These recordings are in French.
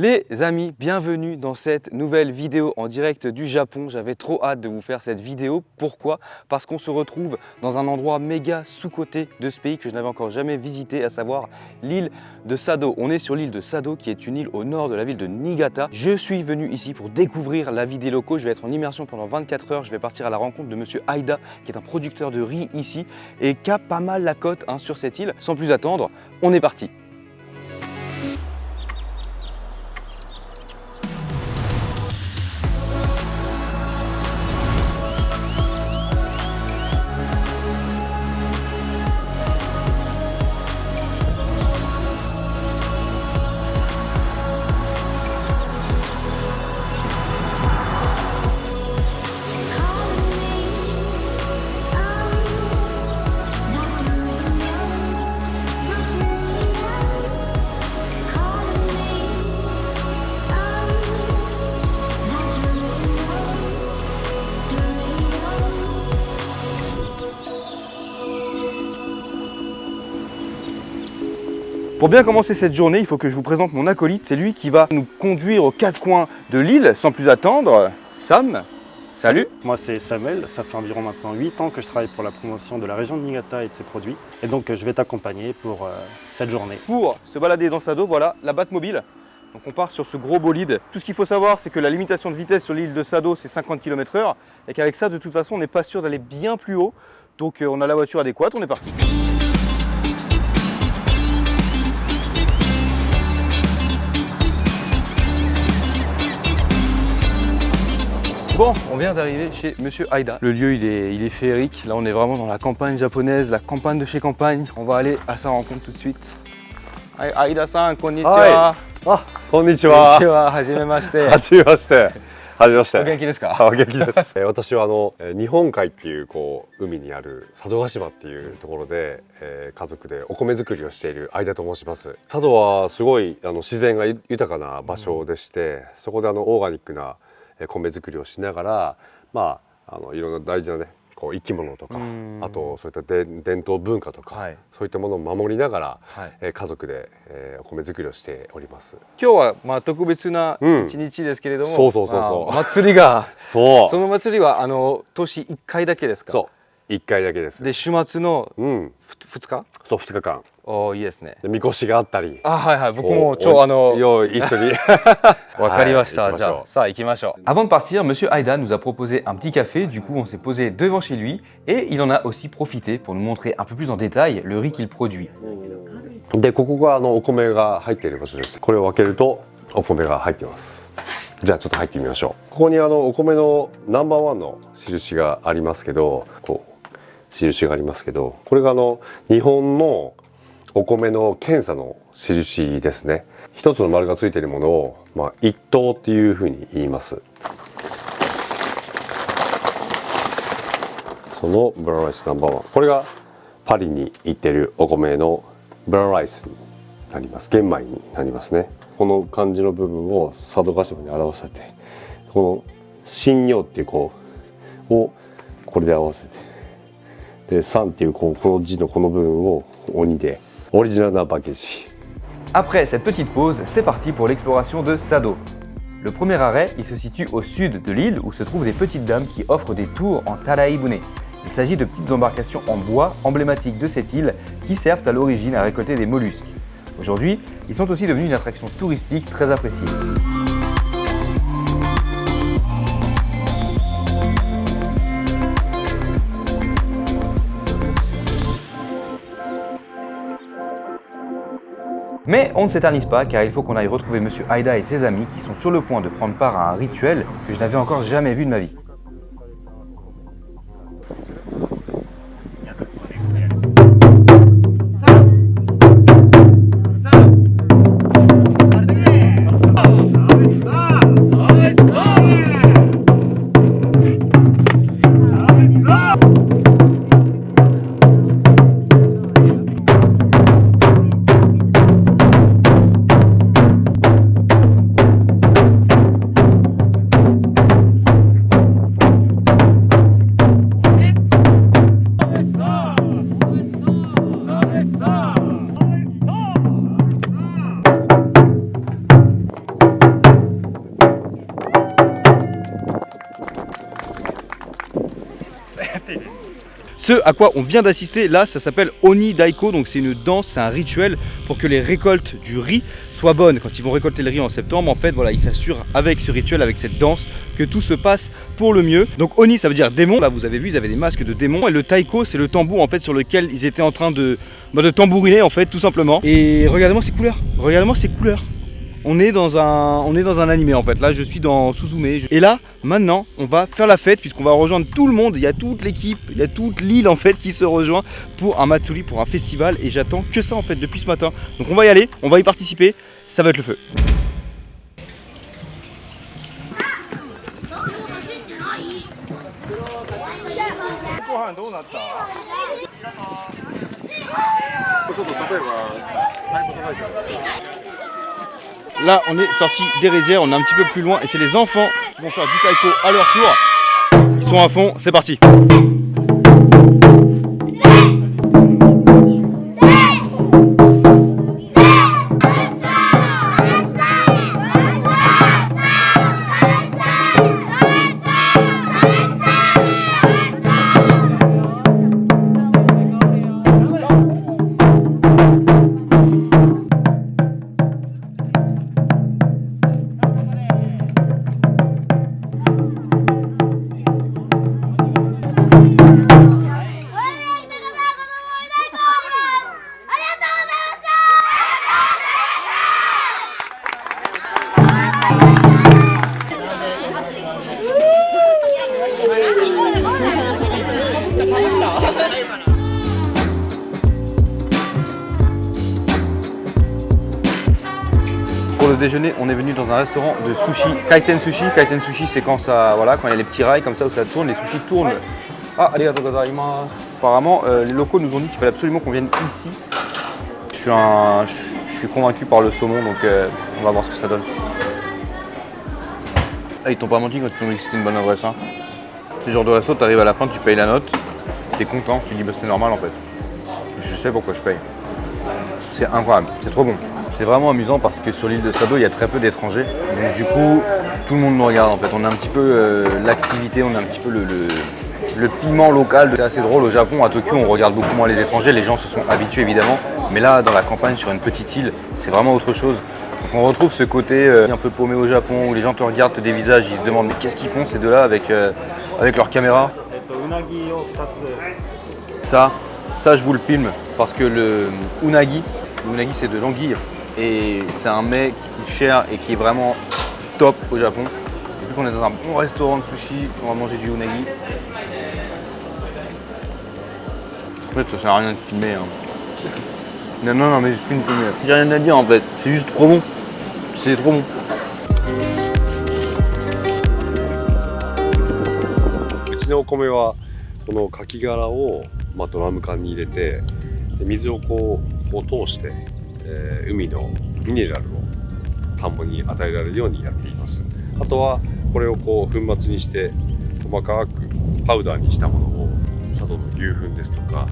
Les amis, bienvenue dans cette nouvelle vidéo en direct du Japon. J'avais trop hâte de vous faire cette vidéo. Pourquoi? Parce qu'on se retrouve dans un endroit méga sous-coté de ce pays que je n'avais encore jamais visité, à savoir l'île de Sado. On est sur l'île de Sado qui est une île au nord de la ville de Niigata. Je suis venu ici pour découvrir la vie des locaux. Je vais être en immersion pendant 24 heures. Je vais partir à la rencontre de monsieur Aida qui est un producteur de riz ici et qui a pas mal la cote sur cette île. Sans plus attendre, on est parti. Pour bien commencer cette journée, il faut que je vous présente mon acolyte. C'est lui qui va nous conduire aux quatre coins de l'île. Sans plus attendre, Sam, salut. Moi c'est Samuel, ça fait environ maintenant 8 ans que je travaille pour la promotion de la région de Niigata et de ses produits. Et donc je vais t'accompagner pour cette journée. Pour se balader dans Sado, voilà la Batmobile. Donc on part sur ce gros bolide. Tout ce qu'il faut savoir, c'est que la limitation de vitesse sur l'île de Sado, c'est 50 km/h. Et qu'avec ça, de toute façon, on n'est pas sûr d'aller bien plus haut. Donc on a la voiture adéquate, on est parti. Bon, on vient d'arriver chez monsieur Aida. Le lieu, il est féerique. Là, on est vraiment dans la campagne japonaise, la campagne de chez campagne. On va aller à sa rencontre tout de suite. Aida-san, konnichiwa. Ah, konnichiwa. Konnichiwa, hajimemashite. はじめまして。はじめまして。お元気ですか？お元気です。私は日本海っていう海にある佐渡島っていうところで、家族でお米作りをしている相田と申します。佐渡はすごい自然が豊かな場所でして、そこでオーガニックな米作りをしながら、いろんな大事なね生き物とか、あとそういった伝統文化とか、そういったものを守りながら、家族で、お米作りをしております。今日は特別な一日ですけれども、そう祭りが、その祭りは年1回だけですか？そう、1回だけです。で週末の2日？そう、2日間。いいですね。みこしがあったり。僕も一緒に。わかりました。じゃあ、さあ行きましょう。Avant de partir, monsieur Aida nous a proposé un petit café. Du coup, on s'est posé devant chez lui et il en a aussi profité pour nous montrer un peu plus en détail le riz qu'il produit. で、ここがお米が入っている場所です。これを開けるとお米が入っています。じゃあちょっと入ってみましょう。ここにお米のナンバーワンの印がありますけど、印がありますけど、これが日本のお米の検査の印ですね。一つの丸がついているものを、一等っていうふうに言います。そのブラウンライスナンバーワン。これがパリに行ってるお米のブラウンライスになります。玄米になりますね。この漢字の部分を佐渡島に表せて、この信用っていうをこれで合わせて、で三っていうこの字のこの部分を鬼で。Après cette petite pause, c'est parti pour l'exploration de Sado. Le premier arrêt, il se situe au sud de l'île où se trouvent des petites dames qui offrent des tours en taraibune. Il s'agit de petites embarcations en bois emblématiques de cette île qui servent à l'origine à récolter des mollusques. Aujourd'hui, ils sont aussi devenus une attraction touristique très appréciée. Mais on ne s'éternise pas car il faut qu'on aille retrouver monsieur Aida et ses amis qui sont sur le point de prendre part à un rituel que je n'avais encore jamais vu de ma vie. Ce à quoi on vient d'assister là, ça s'appelle Oni Daiko, donc c'est une danse, c'est un rituel pour que les récoltes du riz soient bonnes. Quand ils vont récolter le riz en septembre, en fait, voilà, ils s'assurent avec ce rituel, avec cette danse, que tout se passe pour le mieux. Donc Oni, ça veut dire démon. Là, vous avez vu, ils avaient des masques de démons. Et le taiko, c'est le tambour en fait sur lequel ils étaient en train de tambouriner en fait, tout simplement. Et regardez-moi ces couleurs. Regardez-moi ces couleurs. On est dans un animé en fait. Là, je suis dans Suzume. Et là, maintenant, on va faire la fête puisqu'on va rejoindre tout le monde. Il y a toute l'équipe, il y a toute l'île en fait qui se rejoint pour un matsuri, pour un festival. Et j'attends que ça en fait depuis ce matin. Donc on va y aller, on va y participer. Ça va être le feu. Là, on est sorti des rizières, on est un petit peu plus loin et c'est les enfants qui vont faire du taiko à leur tour. Ils sont à fond, c'est parti. Pour le déjeuner, on est venu dans un restaurant de sushi, Kaiten Sushi. Kaiten Sushi, c'est quand ça, voilà, quand il y a les petits rails comme ça où ça tourne, les sushis tournent. Ah, arigatou gozaimasu. Apparemment, les locaux nous ont dit qu'il fallait absolument qu'on vienne ici. Je suis convaincu par le saumon, donc on va voir ce que ça donne. Ah, ils t'ont pas menti quand ils t'ont dit que c'était une bonne adresse. Hein. C'est le genre de resto, t'arrives à la fin, tu payes la note, t'es content, tu dis bah c'est normal en fait. Je sais pourquoi je paye. C'est incroyable, c'est trop bon. C'est vraiment amusant parce que sur l'île de Sado, il y a très peu d'étrangers. Donc du coup, tout le monde nous regarde en fait. On a un petit peu l'activité, on a un petit peu le piment local. C'est assez drôle au Japon, à Tokyo, on regarde beaucoup moins les étrangers. Les gens se sont habitués évidemment. Mais là, dans la campagne, sur une petite île, c'est vraiment autre chose. Donc on retrouve ce côté un peu paumé au Japon où les gens te regardent, te dévisagent, ils se demandent mais qu'est-ce qu'ils font ces deux-là avec leur caméra. Ça, je vous le filme parce que le unagi c'est de l'anguille. Et c'est un mets qui coûte cher et qui est vraiment top au Japon. Et vu qu'on est dans un bon restaurant de sushi, on va manger du unagi. En fait, ça sert à rien de filmer. Hein. Non, mais je filme. J'ai rien à dire en fait. C'est juste trop bon. C'est trop bon. うちのお米はこのカキ殻をドラム缶に入れてで水をこう通して、海のミネラルを田んぼに与えられるようにやっています。あとはこれをこう粉末にして細かくパウダーにしたものを佐渡の牛粉ですとか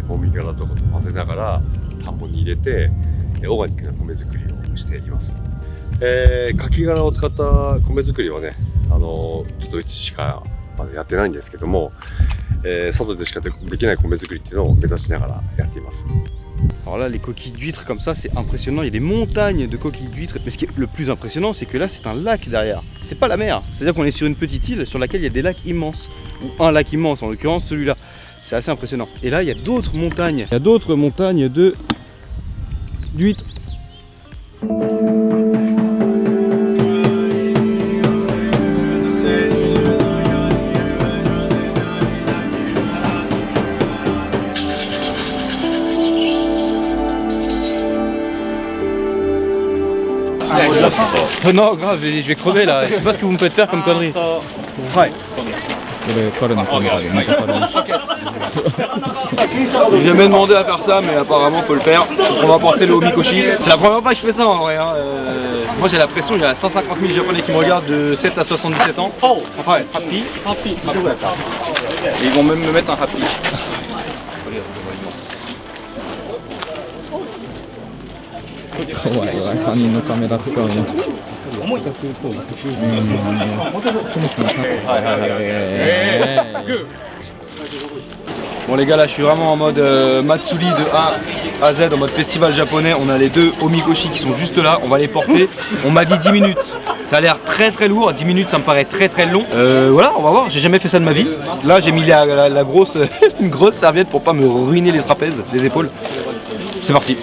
もみ殻とかと混ぜながら田んぼに入れてオーガニックな米作りをしています。カキ殻を使った米作りはね、ちょっとうちしかまだやってないんですけども、佐渡でしかできない米作りっていうのを目指しながらやっています。 Alors là, les coquilles d'huîtres comme ça, c'est impressionnant. Il y a des montagnes de coquilles d'huîtres. Mais ce qui est le plus impressionnant, c'est que là, c'est un lac derrière. C'est pas la mer. C'est-à-dire qu'on est sur une petite île sur laquelle il y a des lacs immenses. Ou un lac immense, en l'occurrence celui-là. C'est assez impressionnant. Et là, il y a d'autres montagnes. Il y a d'autres montagnes d'huîtres. Non, grave, je vais crever là. Je sais pas ce que vous me faites faire comme connerie. Ouais. J'ai jamais demandé à faire ça, mais apparemment faut le faire. Donc on va porter le omikoshi. C'est la première fois que je fais ça en vrai. Hein. Moi j'ai la pression, il y a 150 000 japonais qui me regardent de 7 à 77 ans. Ouais, happy. Et ils vont même me mettre un happy. Bon les gars, là je suis vraiment en mode Matsuri de A à Z, en mode festival japonais. On a les deux omikoshi qui sont juste là, on va les porter. On m'a dit 10 minutes, ça a l'air très lourd, 10 minutes ça me paraît très long. Voilà, on va voir, j'ai jamais fait ça de ma vie. Là j'ai mis la grosse, une grosse serviette pour pas me ruiner les trapèzes, les épaules. C'est parti.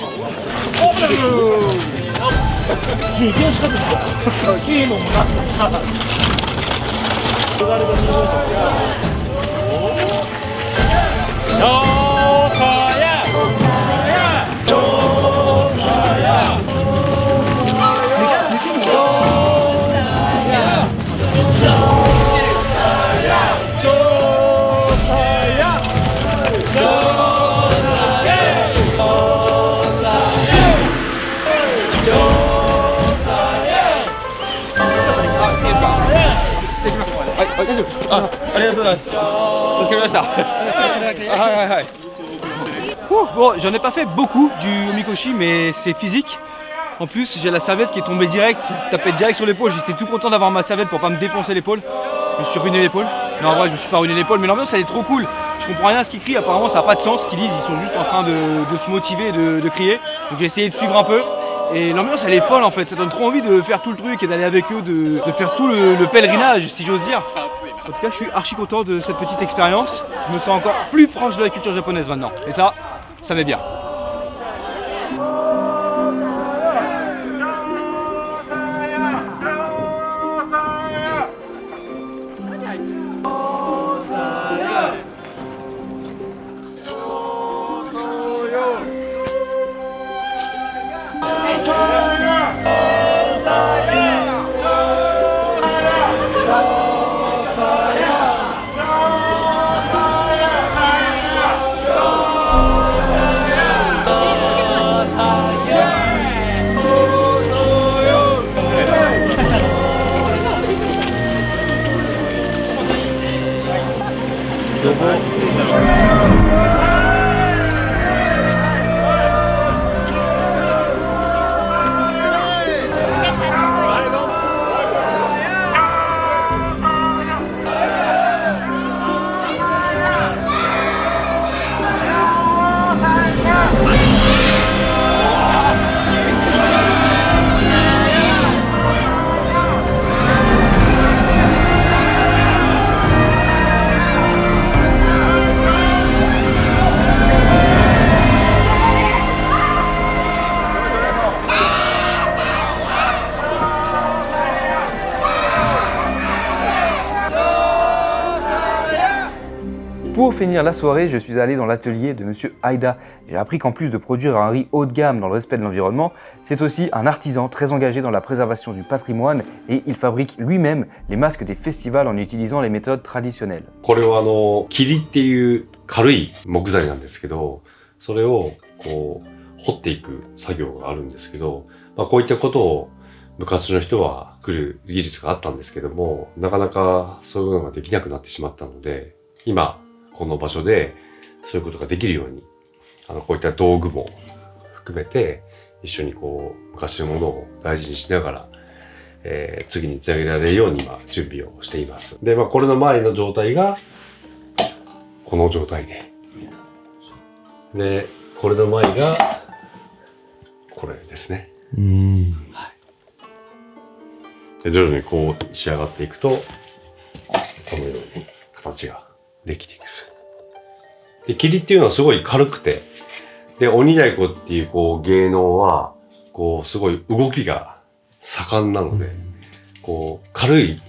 Bon, j'en ai pas fait beaucoup du omikoshi, mais c'est physique. En plus, j'ai la serviette qui est tombée direct, tapée direct sur l'épaule. J'étais tout content d'avoir ma serviette pour pas me défoncer l'épaule. Je me suis ruiné l'épaule. Non, en vrai, je me suis pas ruiné l'épaule, mais l'ambiance elle est trop cool. Je comprends rien à ce qu'ils crient, apparemment ça n'a pas de sens. Ce qu'ils disent, ils sont juste en train de se motiver, de crier. Donc j'ai essayé de suivre un peu. Et l'ambiance elle est folle en fait, ça donne trop envie de faire tout le truc et d'aller avec eux, de faire tout le pèlerinage si j'ose dire. En tout cas je suis archi content de cette petite expérience. Je me sens encore plus proche de la culture japonaise maintenant. Et ça m'est bien. Pour finir la soirée, je suis allé dans l'atelier de Monsieur Aida. J'ai appris qu'en plus de produire un riz haut de gamme dans le respect de l'environnement, c'est aussi un artisan très engagé dans la préservation du patrimoine et il fabrique lui-même les masques des festivals en utilisant les méthodes traditionnelles. これは桐っていう軽い木材なんですけど、それをこう掘っていく作業があるんですけど、こういったことを昔の人は来る技術があったんですけども、なかなかそういうのができなくなってしまったので、今この場所でそういうことができるように、こういった道具も含めて一緒にこう昔のものを大事にしながら、次につなげられるように今準備をしています。で、これの前の状態がこの状態で、で、これの前がこれですね。はい。で、徐々にこう仕上がっていくと、このように形ができてくる。で、桐っていうのはすごい軽くて、で、鬼太鼓っていうこう芸能は、こうすごい動きが盛んなので、こう軽い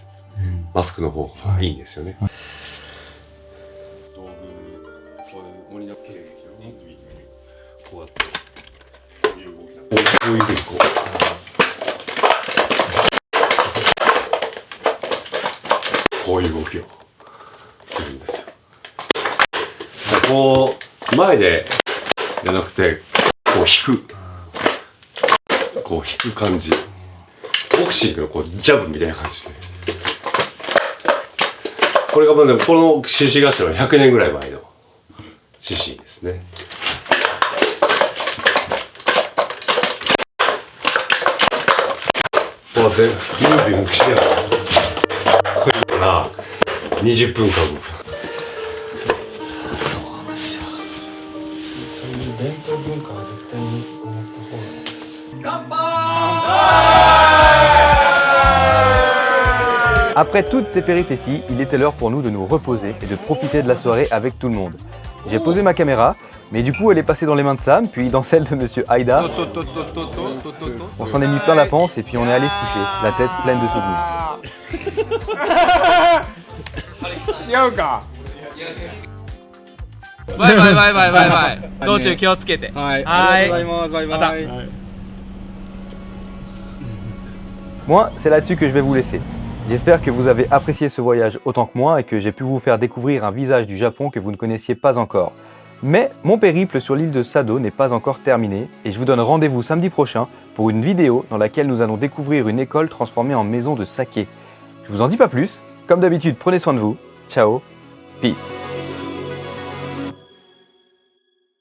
マスクの方がいいんですよね。道具、こういう鬼の経歴をね、こうやって、こういう動きだ。こういうふうにこう、こういう動きをするんですよ。こう前でじゃなくてこう引く、こう引く感じ、ボクシングのこうジャブみたいな感じで、これがでもこの獅子頭は100年ぐらい前の獅子ですね。こうやってムービングしてこれから20分間動く。そうなんですよ。金貨は絶対に持った方が。 Après toutes ces péripéties, il était l'heure pour nous de nous reposer et de profiter de la soirée avec tout le monde. J'ai posé ma caméra, mais du coup elle est passée dans les mains de Sam, puis dans celles de Monsieur Haïda. On s'en est mis plein la panse et puis on est allé se coucher, la tête pleine de souvenirs. 違うか。バイバイバイバイバイバイ。道中気をつけて。はい。はい。ありがとうございます。バイバイ。また。 Moi, c'est là-dessus que je vais vous laisser. J'espère que vous avez apprécié ce voyage autant que moi et que j'ai pu vous faire découvrir un visage du Japon que vous ne connaissiez pas encore. Mais mon périple sur l'île de Sado n'est pas encore terminé et je vous donne rendez-vous samedi prochain pour une vidéo dans laquelle nous allons découvrir une école transformée en maison de saké. Je vous en dis pas plus, comme d'habitude prenez soin de vous, ciao, peace.